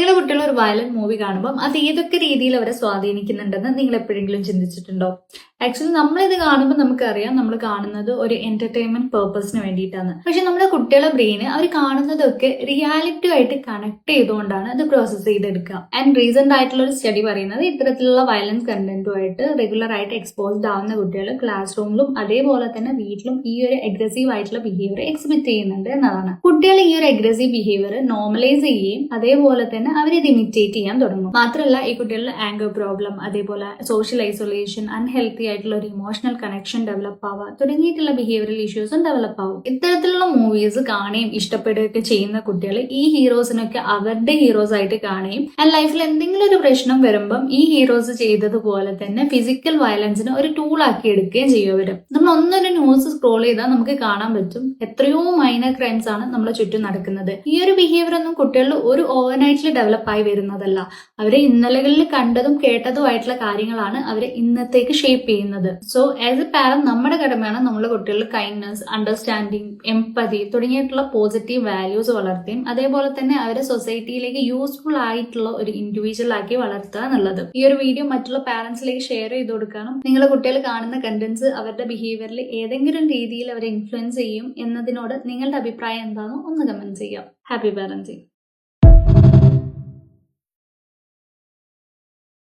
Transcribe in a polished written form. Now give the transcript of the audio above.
നിങ്ങളുടെ കുട്ടികൾ ഒരു വയലന്റ് മൂവി കാണുമ്പോൾ അത് ഏതൊക്കെ രീതിയിൽ അവരെ സ്വാധീനിക്കുന്നുണ്ടെന്ന് നിങ്ങൾ എപ്പോഴെങ്കിലും ചിന്തിച്ചിട്ടുണ്ടോ? ആക്ച്വലി നമ്മളിത് കാണുമ്പോൾ നമുക്കറിയാം നമ്മൾ കാണുന്നത് ഒരു എന്റർടൈൻമെന്റ് പേർപ്പസിന് വേണ്ടിയിട്ടാണ്. പക്ഷെ നമ്മുടെ കുട്ടികളുടെ ബ്രെയിന് അവർ കാണുന്നതൊക്കെ റിയാലിറ്റി ആയിട്ട് കണക്ട് ചെയ്തുകൊണ്ടാണ് അത് പ്രോസസ് ചെയ്തെടുക്കുക. ആൻഡ് റീസെന്റ് ആയിട്ടുള്ള ഒരു സ്റ്റഡി പറയുന്നത് ഇത്തരത്തിലുള്ള വയലൻസ് കണ്ടന്റുമായിട്ട് റെഗുലർ ആയിട്ട് എക്സ്പോസ്ഡ് ആവുന്ന കുട്ടികൾ ക്ലാസ് റൂമിലും അതേപോലെ തന്നെ വീട്ടിലും ഈ ഒരു അഗ്രസീവ് ആയിട്ടുള്ള ബിഹേവിയർ എക്സിബിറ്റ് ചെയ്യുന്നുണ്ട് എന്നതാണ്. കുട്ടികൾ ഈ ഒരു അഗ്രസീവ് ബിഹേവിയർ നോർമലൈസ് ചെയ്യുകയും അതേപോലെ തന്നെ അവരിത് ഇമിറ്റേറ്റ് ചെയ്യാൻ തുടങ്ങും. മാത്രമല്ല ഈ കുട്ടികളിൽ ആംഗർ പ്രോബ്ലം, അതേപോലെ സോഷ്യൽ ഐസൊലേഷൻ, അൺഹെൽത്തി ആയിട്ടുള്ള ഒരു ഇമോഷണൽ കണക്ഷൻ ഡെവലപ്പ് ആവുക തുടങ്ങിയിട്ടുള്ള ബിഹേവിയറൽ ഇഷ്യൂസും ഡെവലപ്പ് ആവും. ഇത്തരത്തിലുള്ള മൂവീസ് കാണുകയും ഇഷ്ടപ്പെടുകയൊക്കെ ചെയ്യുന്ന കുട്ടികൾ ഈ ഹീറോസിനൊക്കെ അവരുടെ ഹീറോസ് ആയിട്ട് കാണുകയും ആൻഡ് ലൈഫിൽ എന്തെങ്കിലും ഒരു പ്രശ്നം വരുമ്പം ഈ ഹീറോസ് ചെയ്തതുപോലെ തന്നെ ഫിസിക്കൽ വയലൻസിന് ഒരു ടൂൾ ആക്കി എടുക്കുകയും ചെയ്യും. അവര് നമ്മൾ ഒന്നൊരു ന്യൂസ് സ്ക്രോൾ ചെയ്താൽ നമുക്ക് കാണാൻ പറ്റും എത്രയോ മൈനർ ക്രൈംസ് ആണ് നമ്മളെ ചുറ്റും നടക്കുന്നത്. ഈ ഒരു ബിഹേവിയർ ഒന്നും കുട്ടികളിൽ ഒരു ഓവർനൈറ്റിൽ ഡെവലപ്പ് ആയി വരുന്നതല്ല. അവരെ ഇന്നലകളിൽ കണ്ടതും കേട്ടതുമായിട്ടുള്ള കാര്യങ്ങളാണ് അവരെ ഇന്നത്തേക്ക് ഷേപ്പ് ചെയ്യുന്നത്. സോ ആസ് എ പാരന്റ് നമ്മുടെ കടമയാണ് നമ്മുടെ കുട്ടികളിൽ കൈൻഡ്നസ്, അണ്ടർസ്റ്റാൻഡിങ്, എംപതി തുടങ്ങിയിട്ടുള്ള പോസിറ്റീവ് വാല്യൂസ് വളർത്തുകയും അതേപോലെ തന്നെ അവരെ സൊസൈറ്റിയിലേക്ക് യൂസ്ഫുൾ ആയിട്ടുള്ള ഒരു ഇൻഡിവിജ്വൽ ആക്കി വളർത്തുക എന്നുള്ളത്. ഈ ഒരു വീഡിയോ മറ്റുള്ള പാരന്റ്സിലേക്ക് ഷെയർ ചെയ്ത് കൊടുക്കാനും നിങ്ങളുടെ കുട്ടികൾ കാണുന്ന കണ്ടന്റ്സ് അവരുടെ ബിഹേവിയറിൽ ഏതെങ്കിലും രീതിയിൽ അവരെ ഇൻഫ്ലുവൻസ് ചെയ്യും എന്നതിനോട് നിങ്ങളുടെ അഭിപ്രായം എന്താണോ ഒന്ന് കമന്റ് ചെയ്യാം. Happy parenting.